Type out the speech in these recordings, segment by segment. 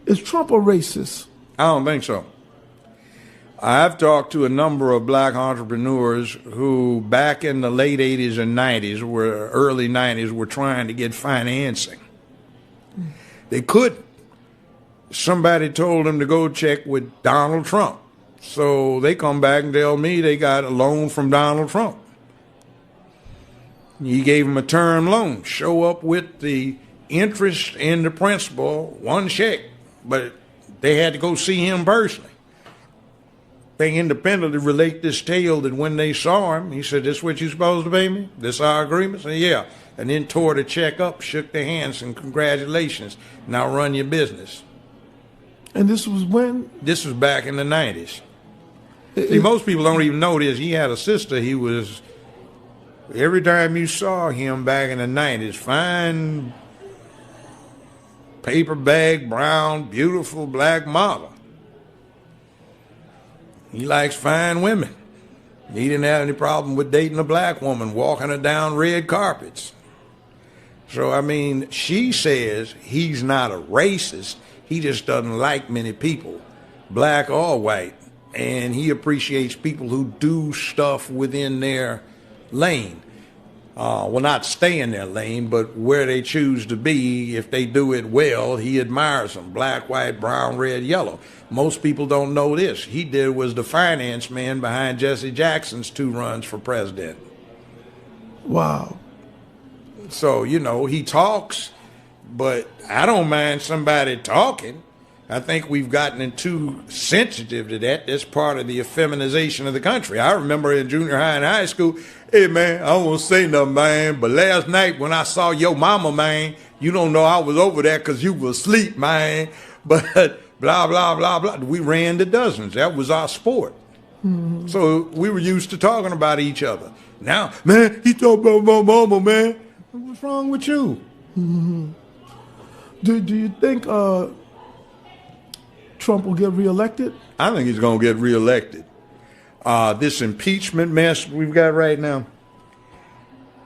Is Trump a racist? I don't think so. I've talked to a number of black entrepreneurs who back in the late 80s and 90s, early 90s, were trying to get financing. They couldn't. Somebody told them to go check with Donald Trump. So they come back and tell me they got a loan from Donald Trump. He gave them a term loan. Show up with the interest and the principal, one check. But they had to go see him personally. They independently relate this tale that when they saw him, he said, "This what you supposed to pay me? This our agreement?" I said, "Yeah." And then tore the check up, shook their hands, and congratulations. Now run your business. And this was when? This was back in the 90s. See, most people don't even know this. He had a sister. He was, every time you saw him back in the 90s, fine, paper bag, brown, beautiful black model. He likes fine women. He didn't have any problem with dating a black woman, walking her down red carpets. So, I mean, she says he's not a racist. He just doesn't like many people, black or white. And he appreciates people who do stuff within their lane. Well, not stay in their lane, but where they choose to be, if they do it well, he admires them. Black, white, brown, red, yellow. Most people don't know this. He was the finance man behind Jesse Jackson's 2 runs for president. Wow. So, you know, he talks, but I don't mind somebody talking. I think we've gotten too sensitive to that. That's part of the effeminization of the country. I remember in junior high and high school, "Hey, man, I won't say nothing, man, but last night when I saw your mama, man, you don't know I was over there because you was asleep, man." But blah, blah, blah, blah. We ran to dozens. That was our sport. Mm-hmm. So we were used to talking about each other. Now, "Man, he talking about my mama, man." What's wrong with you? Mm-hmm. Do you think Trump will get reelected? I think he's going to get reelected. This impeachment mess we've got right now,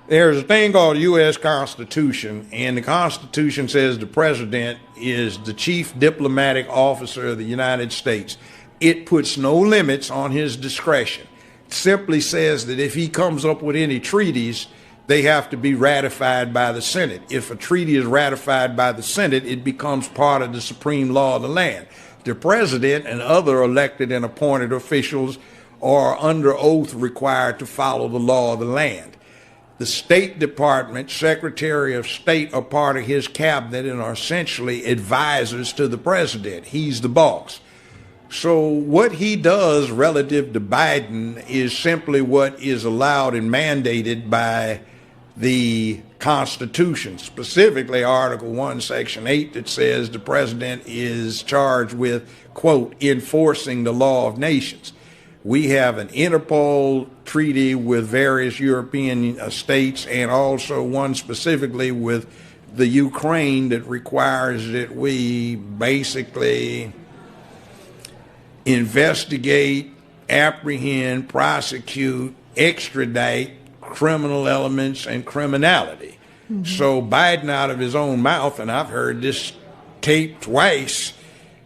there's a thing called the U.S. Constitution, and the Constitution says the president is the chief diplomatic officer of the United States. It puts no limits on his discretion. It simply says that if he comes up with any treaties, they have to be ratified by the Senate. If a treaty is ratified by the Senate, it becomes part of the supreme law of the land. The president and other elected and appointed officials are under oath required to follow the law of the land. The State Department, Secretary of State are part of his cabinet and are essentially advisors to the president. He's the boss. So what he does relative to Biden is simply what is allowed and mandated by the Constitution, specifically Article 1, Section 8, that says the president is charged with, quote, enforcing the law of nations. We have an Interpol treaty with various European states and also one specifically with the Ukraine that requires that we basically investigate, apprehend, prosecute, extradite criminal elements and criminality. Mm-hmm. So Biden, out of his own mouth, and I've heard this tape twice,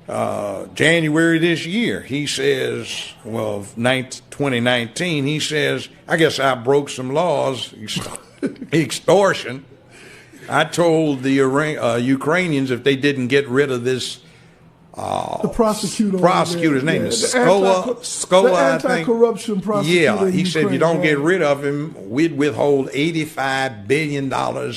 January this year, he says, well, 2019, he says, "I guess I broke some laws, extortion. I told the Ukrainians if they didn't get rid of this the prosecutor's name is Scola, I think. Anti-corruption prosecutor. Yeah, he said if you don't get rid of him, we'd withhold $85 billion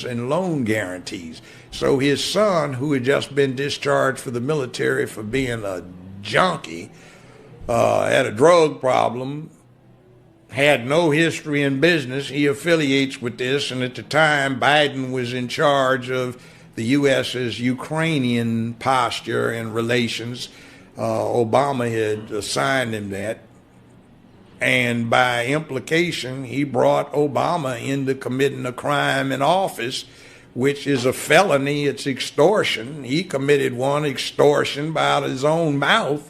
in loan guarantees. So his son, who had just been discharged for the military for being a junkie, had a drug problem, had no history in business. He affiliates with this, and at the time, Biden was in charge of the U.S.'s Ukrainian posture and relations. Obama had assigned him that. And by implication, he brought Obama into committing a crime in office, which is a felony. It's extortion. He committed one, extortion, by out of his own mouth.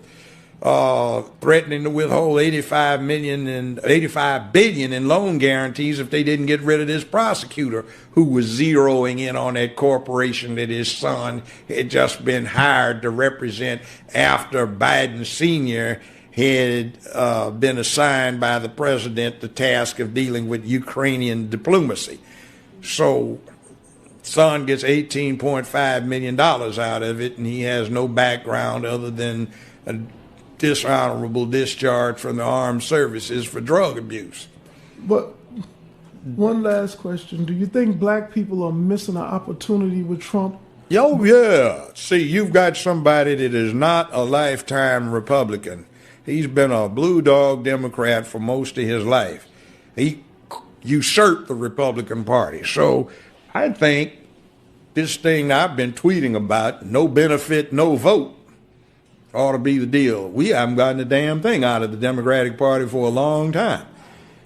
threatening to withhold 85 billion in loan guarantees if they didn't get rid of this prosecutor who was zeroing in on that corporation that his son had just been hired to represent after Biden Sr. had been assigned by the president the task of dealing with Ukrainian diplomacy. So son gets $18.5 million out of it, and he has no background other than a dishonorable discharge from the armed services for drug abuse. But one last question. Do you think black people are missing an opportunity with Trump? Oh, yeah. See, you've got somebody that is not a lifetime Republican. He's been a blue dog Democrat for most of his life. He usurped the Republican Party. So I think this thing I've been tweeting about, no benefit, no vote, ought to be the deal. We haven't gotten a damn thing out of the Democratic Party for a long time.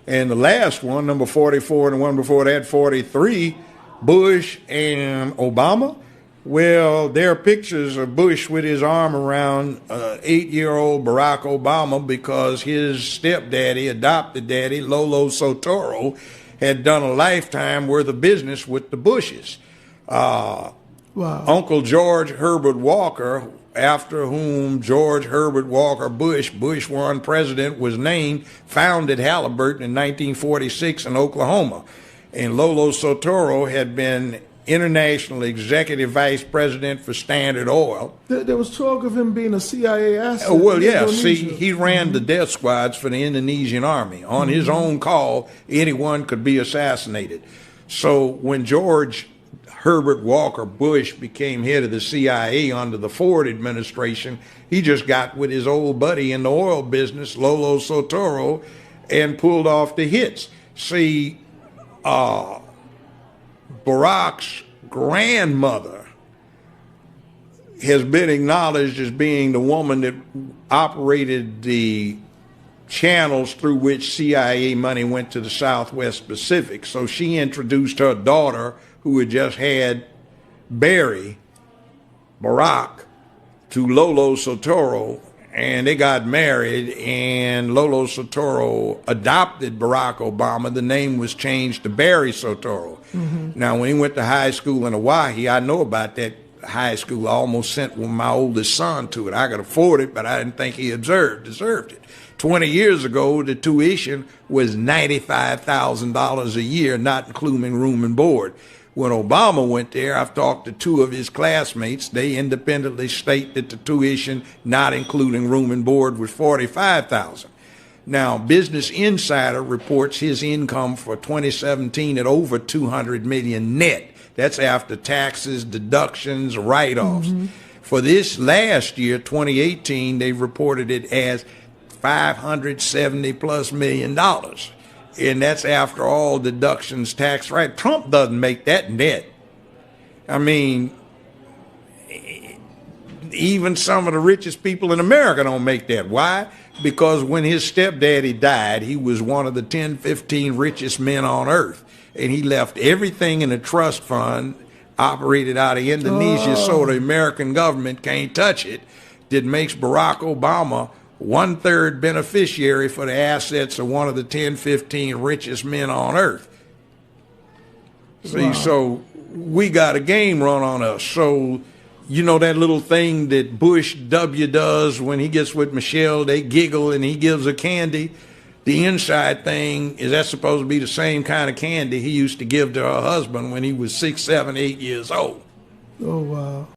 And the last one, number 44, and the one before that, 43, Bush and Obama, well, there are pictures of Bush with his arm around 8-year-old Barack Obama because his stepdaddy, adopted daddy, Lolo Sotoro, had done a lifetime worth of business with the Bushes. Wow. Uncle George Herbert Walker, after whom George Herbert Walker Bush, Bush 1 president, was named, founded Halliburton in 1946 in Oklahoma. And Lolo Sotoro had been international executive vice president for Standard Oil. There was talk of him being a CIA asset. Well, yeah, Indonesia. see, he ran the death squads for the Indonesian army. On his own call, anyone could be assassinated. So when George Herbert Walker Bush became head of the CIA under the Ford administration, he just got with his old buddy in the oil business, Lolo Sotoro, and pulled off the hits. See, Barack's grandmother has been acknowledged as being the woman that operated the channels through which CIA money went to the Southwest Pacific. So she introduced her daughter, who had just had Barry, Barack, to Lolo Sotoro, and they got married, and Lolo Sotoro adopted Barack Obama. The name was changed to Barry Sotoro. Now, when he went to high school in Hawaii, I know about that high school. I almost sent my oldest son to it. I could afford it, but I didn't think he deserved it. 20 years ago, the tuition was $95,000 a year, not including room and board. When Obama went there, I've talked to two of his classmates. They independently state that the tuition, not including room and board, was $45,000. Now, Business Insider reports his income for 2017 at over $200 million net. That's after taxes, deductions, write-offs. For this last year, 2018, they reported it as $570+ million. And that's after all deductions, tax, right? Trump doesn't make that net. I mean, even some of the richest people in America don't make that. Why? Because when his stepdaddy died, he was one of the 10, 15 richest men on earth. And he left everything in a trust fund operated out of Indonesia, so the American government can't touch it. That makes Barack Obama 1/3 beneficiary for the assets of one of the 10, 15 richest men on earth. See, so we got a game run on us. So, you know that little thing that Bush W does when he gets with Michelle, they giggle and he gives her candy. The inside thing, is that supposed to be the same kind of candy he used to give to her husband when he was 6, 7, 8 years old? Oh, wow.